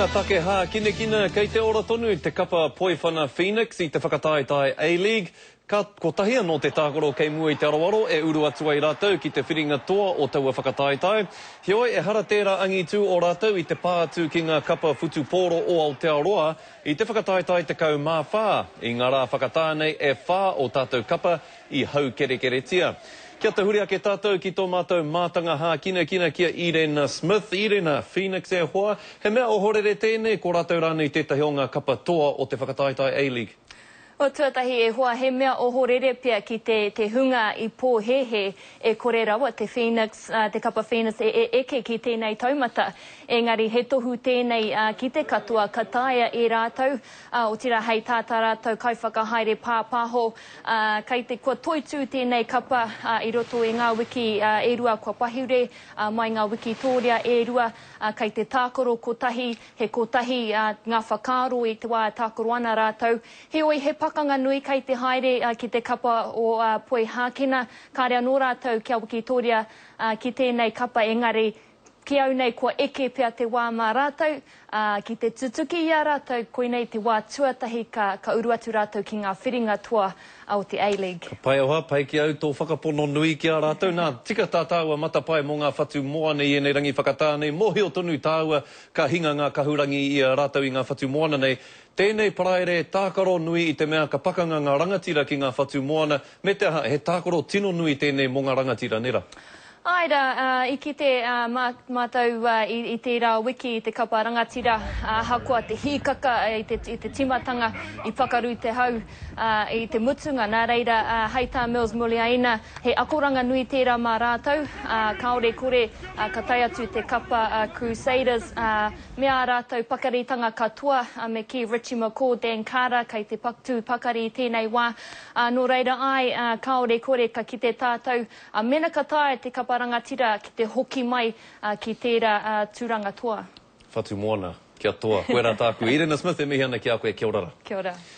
Whiringa take hā kina kei te ora tonu te kapa poiwhana Phoenix I te whakataetai A-League. Ko tahi anō te tākoro kei mua I te arawaro e uru atu ai rātou ki te whiringa toa o taua whakataetai. Heoi e hara tērā angitu o rātou I te pātu ki ngā kapa whutu pōro o Aotearoa I te whakataetai te kau mā whā. I ngā rā whakatānei e whā o tātou kapa I hau kerekeretia. Kia te huri ake tātou ki tō mātou mātanga hā kina kia Irena Smith. Irena, Phoenix e hoa. He mea ohorere tēnei ko rātou rānei tētahi o ngā kapa toa o te whakataetai A-League. O tuatahi e hoa he mea ohorere pia ki te hunga I pōhehe e kore rawa te Phoenix, te kapa Phoenix eke ki tēnei taumata. Engari he tohu tēnei ki te katoa ka taia e rātou. O tira hei tātā rātou kaiwhakahaere pāpāho. Kei te kua toitu tēnei kapa I roto I ngā wiki e rua kua pahiure, mai ngā wiki tōrea e rua. Kei te tākoro kotahi, he kotahi ngā whakaro I te wā tākoro ana rātou. Heoi he pakanga nui kei te haere ki te kapa o Poi Hākena. Kāre anō rātou kia wiki tōrea ki tēnei kapa engari. Ki au nei kua eke pia te wā mā rātou, ki te tutuki I a rātou, koinei te wā tuatahi ka uru atu rātou ki ngā whiringa toa o te A-League. Ka pai oha, pai ki au tō whakapono nui ki a rātou. Nā, tika tā tāua matapai mō ngā whatu moana I enei rangi whakatānei. Mōhio tonu tāua ka hinga ngā kahurangi I a rātou I ngā whatu moana nei. Tēnei paraere tākaro nui I te mea ka pakanga ngā rangatira ki ngā whatu moana. Me te he tākaro tino nui tēnei mō ngā rangatira nera. Aira, I ki te mātou I te rā wiki I te kapa rangatira, hakoa te hīkaka I te timatanga I pakaru te hau I te mutunga. Nā reira, hei tā Mills Muliaina, he akoranga nui tērā mā rātou, kaore kore ka tai atu te kapa Crusaders, mea rātou pakaritanga katoa, me ki Richie McCaw, Dan Carter, kei te paktu pakari I tēnei wā. Nō reira ai, kaore kore ka ki te tātou, mena ka tae te kapa rangatira ki te hoki mai ki tērā tūranga toa. Whatu moana, kia toa. Koe rā tāku. Irena Smith e mihi ana ki a koe, kia ora. Kia ora.